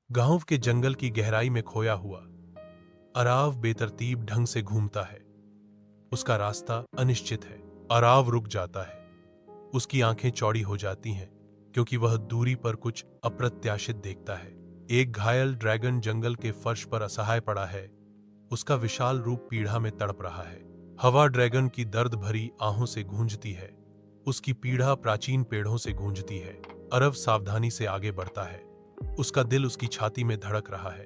गांव के जंगल की गहराई में खोया हुआ अराव बेतरतीब ढंग से घूमता है। उसका रास्ता अनिश्चित है। अराव रुक जाता है। उसकी आंखें चौड़ी हो जाती हैं क्योंकि वह दूरी पर कुछ अप्रत्याशित देखता है। एक घायल ड्रैगन जंगल के फर्श पर असहाय पड़ा है। उसका विशाल रूप पीढ़ा में तड़प रहा है। हवा ड्रैगन की दर्द भरी आहों से गूंजती है। उसकी पीढ़ा प्राचीन पेड़ों से गूंजती है। अरव सावधानी से आगे बढ़ता है। उसका दिल उसकी छाती में धड़क रहा है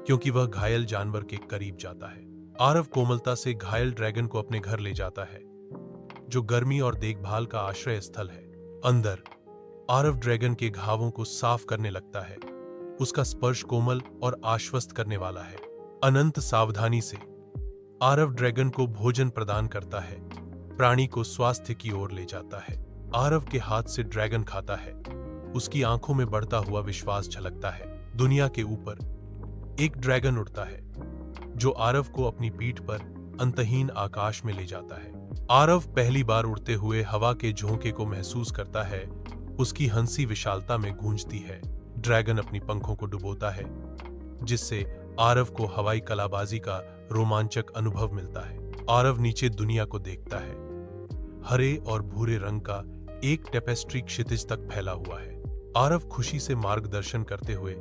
क्योंकि वह घायल जानवर के करीब जाता है। आरव कोमलता से घायल ड्रैगन को अपने घर ले जाता है, जो गर्मी और देखभाल का आश्रय स्थल है। अंदर आरव ड्रैगन के घावों को साफ करने लगता है। उसका स्पर्श कोमल और आश्वस्त करने वाला है। अनंत सावधानी से आरव ड्रैगन को भोजन प्रदान करता है, प्राणी को स्वास्थ्य की ओर ले जाता है। आरव के हाथ से ड्रैगन खाता है। उसकी आंखों में बढ़ता हुआ विश्वास झलकता है। दुनिया के ऊपर एक ड्रैगन उड़ता है जो आरव को अपनी पीठ पर अंतहीन आकाश में ले जाता है। आरव पहली बार उड़ते हुए हवा के झोंके को महसूस करता है। उसकी हंसी विशालता में गूंजती है। ड्रैगन अपनी पंखों को डुबोता है, जिससे आरव को हवाई कलाबाजी का रोमांचक अनुभव मिलता है। आरव नीचे दुनिया को देखता है। हरे और भूरे रंग का एक टेपेस्ट्री क्षितिज तक फैला हुआ है। आरव खुशी से मार्गदर्शन करते हुए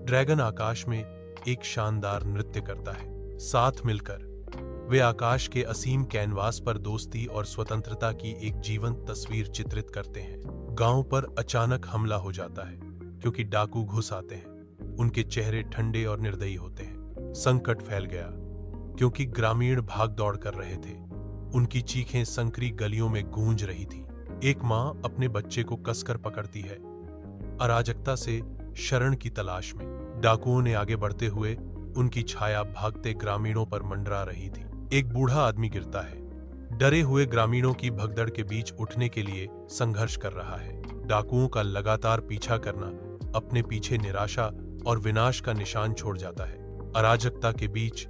ड्रैगन आकाश में एक शानदार नृत्य करता है। साथ मिलकर वे आकाश के असीम कैनवास पर दोस्ती और स्वतंत्रता की एक जीवंत तस्वीर चित्रित करते हैं। गांव पर अचानक हमला हो जाता है क्योंकि डाकू घुस आते हैं। उनके चेहरे ठंडे और निर्दयी होते हैं। संकट फैल गया क्योंकि ग्रामीण भाग दौड़ कर रहे थे। उनकी चीखें संकरी गलियों में गूंज रही थी। एक मां अपने बच्चे को कसकर पकड़ती है, अराजकता से शरण की तलाश में। डाकुओं ने आगे बढ़ते हुए उनकी छाया भागते ग्रामीणों पर मंडरा रही थी। एक बूढ़ा आदमी गिरता है, डरे हुए ग्रामीणों की भगदड़ के बीच उठने के लिए संघर्ष कर रहा है। डाकुओं का लगातार पीछा करना अपने पीछे निराशा और विनाश का निशान छोड़ जाता है। अराजकता के बीच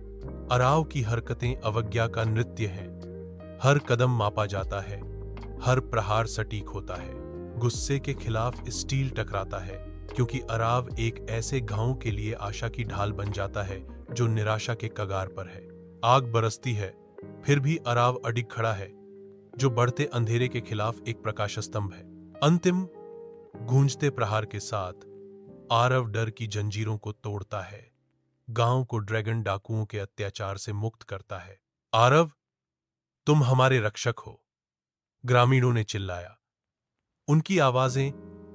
अराव की हरकतें अवज्ञा का नृत्य हैं। हर कदम मापा जाता है, हर प्रहार सटीक होता है। गुस्से के खिलाफ स्टील टकराता है क्योंकि अराव एक ऐसे गांव के लिए आशा की ढाल बन जाता है जो निराशा के कगार पर है। आग बरसती है, फिर भी अराव अडिग खड़ा है, जो बढ़ते अंधेरे के खिलाफ एक प्रकाश स्तंभ है। अंतिम गूंजते प्रहार के साथ आरव डर की जंजीरों को तोड़ता है, गांव को ड्रैगन डाकुओं के अत्याचार से मुक्त करता है। आरव, तुम हमारे रक्षक हो, ग्रामीणों ने चिल्लाया। उनकी आवाजें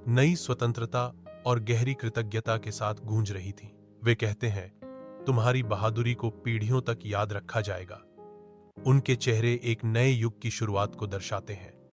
नई स्वतंत्रता और गहरी कृतज्ञता के साथ गूंज रही थीं। वे कहते हैं, तुम्हारी बहादुरी को पीढ़ियों तक याद रखा जाएगा। उनके चेहरे एक नए युग की शुरुआत को दर्शाते हैं।